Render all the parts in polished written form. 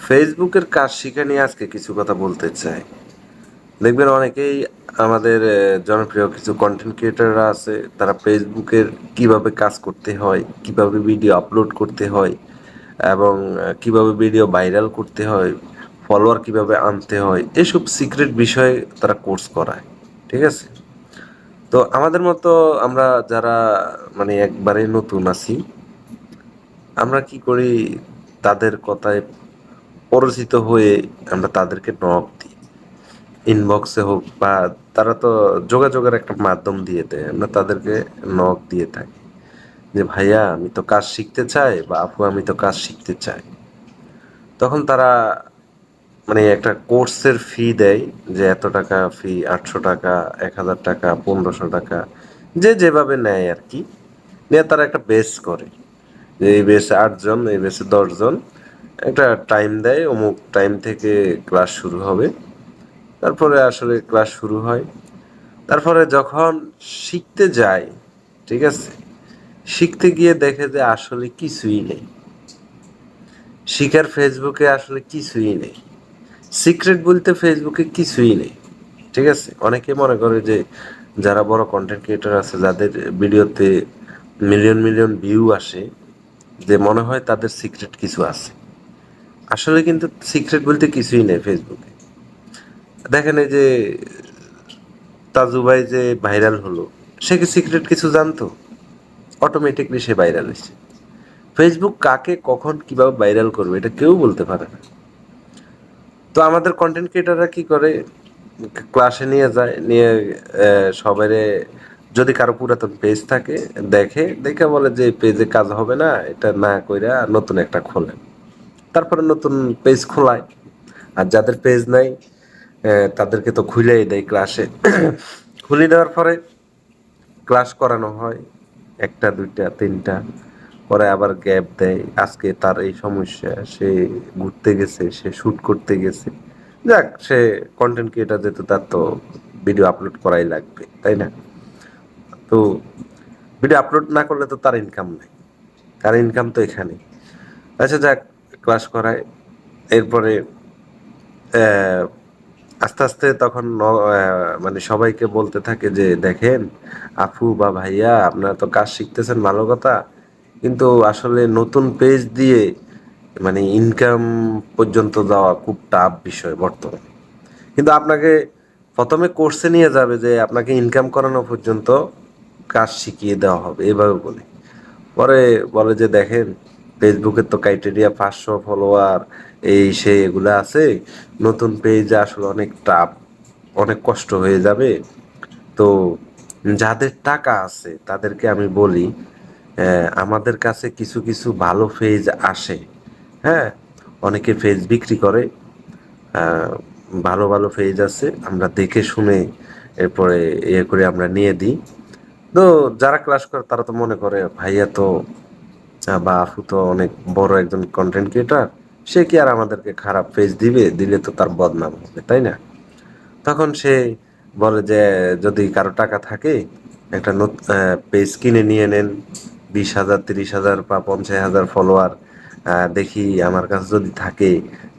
ফেসবুকের কাজ শিখা নিয়ে আজকে কিছু কথা বলতে চাই। দেখবেন অনেকেই আমাদের জনপ্রিয় কিছু কন্টেন্ট ক্রিয়েটররা আছে, তারা ফেসবুকের কিভাবে কাজ করতে হয়, কিভাবে ভিডিও আপলোড করতে হয় এবং কিভাবে ভিডিও ভাইরাল করতে হয়, ফলোয়ার কিভাবে আনতে হয়, এসব সিক্রেট বিষয়ে তারা কোর্স করায়। ঠিক আছে? তো আমাদের মতো আমরা যারা মানে একবারে নতুন আছি, আমরা কি করি, তাদের কথায় পরিচিত হয়ে আমরা তাদেরকে নক দিই, ইনবক্সে হোক বা তারা তো যোগাযোগের একটা মাধ্যম দিয়ে দেয়, আমরা তাদেরকে নক দিয়ে থাকি যে ভাইয়া আমি তো কাজ শিখতে চাই বা আপু আমি তো কাজ শিখতে চাই। তখন তারা মানে একটা কোর্সের ফি দেয়, যে এত টাকা ফি, 800 টাকা, 1000 টাকা, 1500 টাকা, যে যেভাবে নেয় আর কি। নিয়ে তারা একটা বেস করে যে এই বেসে 8 জন, এই বেসে 10 জন, একটা টাইম দেয়, অমুক টাইম থেকে ক্লাস শুরু হবে। তারপরে আসলে ক্লাস শুরু হয়। তারপরে যখন শিখতে যায়, ঠিক আছে, শিখতে গিয়ে দেখে যে আসলে কিছুই নেই, শিখার ফেসবুকে আসলে কিছুই নেই, সিক্রেট বলতে ফেসবুকে কিছুই নেই। ঠিক আছে, অনেকে মনে করে যে যারা বড় কন্টেন্ট ক্রিয়েটর আছে, যাদের ভিডিওতে মিলিয়ন মিলিয়ন ভিউ আসে, যে মনে হয় তাদের সিক্রেট কিছু আছে। আসলে কিন্তু সিক্রেট বলতে কিছুই নেই ফেসবুকে। দেখেন এই যে তাজু ভাই যে ভাইরাল হলো, সে কি সিক্রেট কিছু জানতো? অটোমেটিকলি সে ভাইরাল হয়েছে। ফেসবুক কাকে কখন কিভাবে ভাইরাল করবে এটা কেউ বলতে পারে না। তো আমাদের কন্টেন্ট ক্রিয়েটাররা কি করে, ক্লাসে নিয়ে যায়, নিয়ে সবাইরে, যদি কারো পুরাতন পেজ থাকে, দেখে দেখে বলে যে পেজে কাজ হবে না, এটা না কইরা নতুন একটা খোলেন। তারপরে নতুন পেজ খোলায়। আর যাদের পেজ নাই, তাদেরকে তো খুলেই দেয় ক্লাসে। খুলে দেওয়ার পরে ক্লাস করানো হয়, একটা দুইটা তিনটা, পরে আবার গ্যাপ দেয়। আজকে তার এই সমস্যা, সে ঘুরতে গেছে, সে শুট করতে গেছে, যাক সে কন্টেন্ট ক্রিয়েটার, যেহেতু তার তো ভিডিও আপলোড করাই লাগবে, তাই না? তো ভিডিও আপলোড না করলে তো তার ইনকাম নাই, তার ইনকাম তো এখানে। আচ্ছা যাক, ক্লাস করায়। এরপরে আহ, আস্তে আস্তে তখন মানে সবাইকে বলতে থাকে যে দেখেন আপু বা ভাইয়া, আপনারা তো কাজ শিখতেছেন ভালো কথা, কিন্তু আসলে নতুন পেজ দিয়ে মানে ইনকাম পর্যন্ত যাওয়া খুব টাফ বিষয় বর্তমানে। কিন্তু আপনাকে প্রথমে কোর্সে নিয়ে যাবে যে আপনাকে ইনকাম করানো পর্যন্ত কাজ শিখিয়ে দেওয়া হবে, এভাবে বলে। পরে বলে যে দেখেন, ফেসবুকের তো ক্রাইটেরিয়া 500 ফলোয়ার, এই সেই এগুলো আছে, নতুন পেজে আসলে অনেক টাফ, অনেক কষ্ট হয়ে যাবে। তো যাদের টাকা আছে তাদেরকে আমি বলি, আমাদের কাছে কিছু কিছু ভালো পেজ আসে। হ্যাঁ, অনেকে পেজ বিক্রি করে, আহ, ভালো ভালো পেজ আছে, আমরা দেখে শুনে এরপরে ইয়ে করে আমরা নিয়ে দিই। তো যারা ক্লাস করে তারা তো মনে করে ভাইয়া তো বা আফু তো অনেক বড় একজন কন্টেন্ট ক্রিয়েটার, সে কি আর আমাদেরকে খারাপ পেজ দিবে? দিলে তো তার বদনাম হবে, তাই না? তখন সে বলে যে যদি কারো টাকা থাকে, একটা পেজ কিনে নিয়ে নেন, 20,000, 30,000 বা 50,000 ফলোয়ার, দেখি আমার কাছে যদি থাকে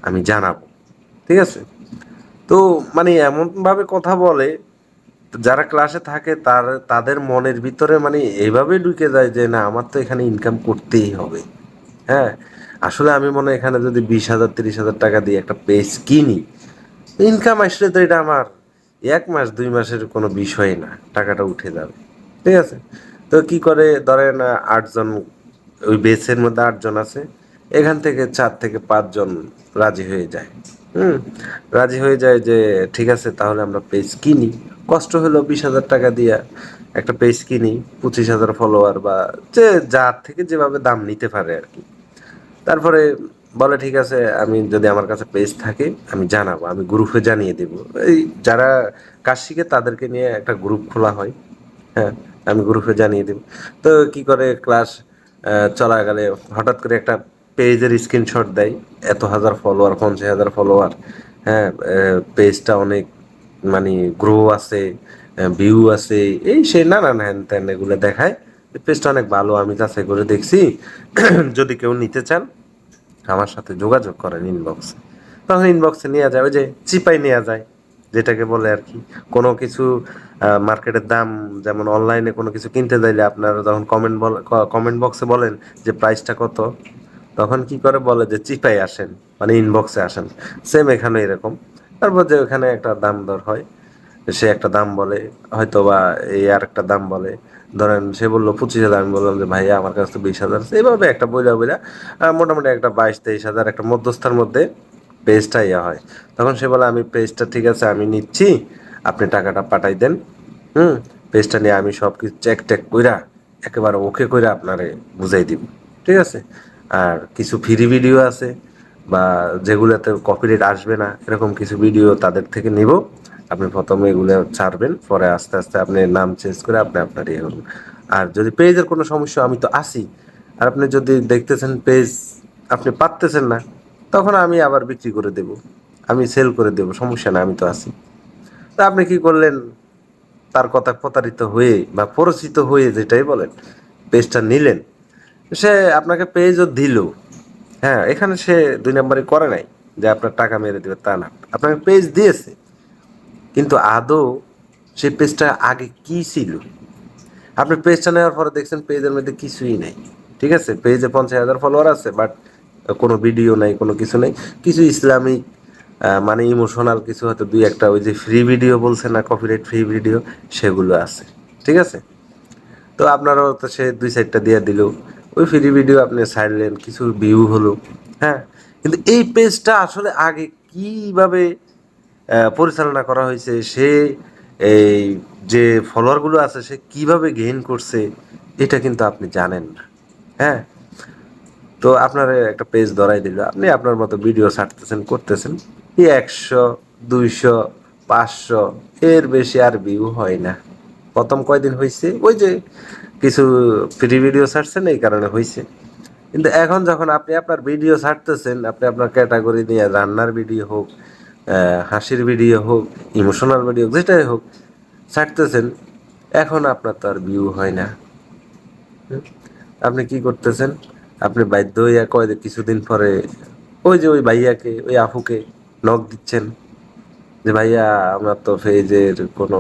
আমি জানাবো। ঠিক আছে? তো মানে এমন ভাবে কথা বলে, যারা ক্লাসে থাকে তাদের মনের ভিতরে মানে এইভাবে ঢুকে যায় যে না, আমার তো এখানে ইনকাম করতেই হবে। হ্যাঁ, আসলে আমি মনে হয় এখানে যদি 20,000, 30,000 টাকা দিয়ে একটা পেজ কিনি, ইনকাম আসলে তো এটা আমার 1 মাস 2 মাসের কোনো বিষয় না, টাকাটা উঠে যাবে। ঠিক আছে? তো কি করে, ধরেন 8 জন, ওই বেসের মধ্যে 8 জন আছে, এখান থেকে 4 থেকে 5 জন রাজি হয়ে যায়। হুম, রাজি হয়ে যায় যে ঠিক আছে তাহলে আমরা পেজ কিনি। কষ্ট হলো 20,000 টাকা দিয়া একটা পেজ কিনি, 25,000 ফলোয়ার বা যে যার থেকে যেভাবে দাম নিতে পারে আর কি। তারপরে বলে ঠিক আছে, আমি যদি আমার কাছে পেজ থাকে আমি জানাবো, আমি গ্রুপে জানিয়ে দেব। এই যারা কাজ শিখে তাদেরকে নিয়ে একটা গ্রুপ খোলা হয়। হ্যাঁ, আমি গ্রুপে জানিয়ে দেব। তো কি করে, ক্লাস চলা গেলে হঠাৎ করে একটা পেজের স্ক্রিনশট দেয়, এত হাজার ফলোয়ার, 50,000 ফলোয়ার। হ্যাঁ, পেজটা অনেক মানে গ্রো আছে, ভিউ আছে, এই সেই নানান হ্যান ত্যান এগুলো দেখায়। পেজটা অনেক ভালো, আমি যাচাই করে দেখছি। যদি কেউ নিতে চান আমার সাথে যোগাযোগ করেন ইনবক্সে, তখন ইনবক্সে নেওয়া যায়, ওই যে চিপাই নেওয়া যায় যেটাকে বলে আর কি। কোনো কিছু মার্কেটের দাম, যেমন অনলাইনে কোনো কিছু কিনতে চাইলে আপনারা যখন কমেন্ট বক্সে বলেন যে প্রাইসটা কত, তখন কি করে বলে যে চিপাই আসেন, মানে ইনবক্সে আসেন। সেম এখানে এরকম। তারপর যে ওখানে একটা দাম দর হয়, সে একটা দাম বলে, হয়তো বা এই আর একটা দাম বলে। ধরেন সে বললো 25,000, আমি বললাম যে ভাইয়া আমার কাছে তো 20,000 আছে। এইভাবে একটা বইলা বইলা মোটামুটি একটা 22-23 হাজার একটা মধ্যস্থার মধ্যে পেজটা ইয়া হয়। তখন সে বলে আমি পেজটা ঠিক আছে আমি নিচ্ছি, আপনি টাকাটা পাঠাই দেন। হুম। পেজটা নিয়ে আমি সব কিছু চেক টেক কইরা একেবারে ওকে কইরা আপনারে বুঝাই দিব। ঠিক আছে? আর কিছু ফ্রি ভিডিও আছে বা যেগুলোতে কপিরাইট আসবে না, এরকম কিছু ভিডিও তাদের থেকে নিব। আপনি প্রথমে এগুলো ছাড়বেন, পরে আস্তে আস্তে আপনি নাম চেঞ্জ করে আপনি আপনার ইয়ে করুন। আর যদি পেজের কোনো সমস্যা, আমি তো আছি। আর আপনি যদি দেখতেছেন পেজ আপনি পারতেছেন না, তখন আমি আবার বিক্রি করে দেব, আমি সেল করে দেব, সমস্যা না, আমি তো আছি। তা আপনি কি করলেন? তার কথা প্রতারিত হয়ে বা পরিচিত হয়ে যেটাই বলেন, পেজটা নিলেন, সে আপনাকে পেজও দিল। হ্যাঁ, এখানে সে 2 নম্বরই করে নাই যে আপনার টাকা মেরে দেবে, তা না, আপনাকে পেজ দিয়েছে। কিন্তু আদৌ সেই পেজটা আগে কি ছিল? আপনি পেজটা নেওয়ার পরে দেখছেন পেজের মধ্যে কিছুই নাই। ঠিক আছে, পেজে 50,000 ফলোয়ার আছে, বাট কোনো ভিডিও নাই, কোনো কিছু নেই। কিছু ইসলামিক মানে ইমোশনাল কিছু, হয়তো দুই একটা ওই যে ফ্রি ভিডিও বলছে না, কপিরাইট ফ্রি ভিডিও, সেগুলো আছে। ঠিক আছে? তো আপনারও তো সে 2-4টা দিয়ে দিল, ওই ফ্রি ভিডিও আপনি ছাড়লেন, কিছু ভিউ হলো। হ্যাঁ, কিন্তু এই পেজটা আসলে আগে কিভাবে পরিচালনা করা হয়েছে, সে এই যে ফলোয়ারগুলো আছে সে কিভাবে গেইন করছে, এটা কিন্তু আপনি জানেন না। হ্যাঁ, তো আপনার একটা পেজ ধরাই দিল, আপনি আপনার মতো ভিডিও ছাড়তেছেন, করতেছেন, এই 100, 200, 500, এর বেশি আর ভিউ হয় না। প্রথম কয়দিন হয়েছে ওই যে কিছু ফ্রি ভিডিও ছাড়ছেন, এই কারণে হয়েছে। কিন্তু এখন যখন আপনি আপনার ভিডিও ছাড়তেছেন, আপনি আপনার ক্যাটাগরি নিয়ে, রান্নার ভিডিও হোক, হাসির ভিডিও হোক, ইমোশনাল ভিডিও যেটাই হোক, ছাড়তেছেন, এখন আপনার তো আর ভিউ হয় না। হুম? আপনি কি করতেছেন? আপনি বাধ্য হইয়া কয় যে কিছুদিন পরে ওই যে ওই ভাইয়াকে, ওই আপুকে নক দিচ্ছেন যে ভাইয়া আমার তো পেজের কোনো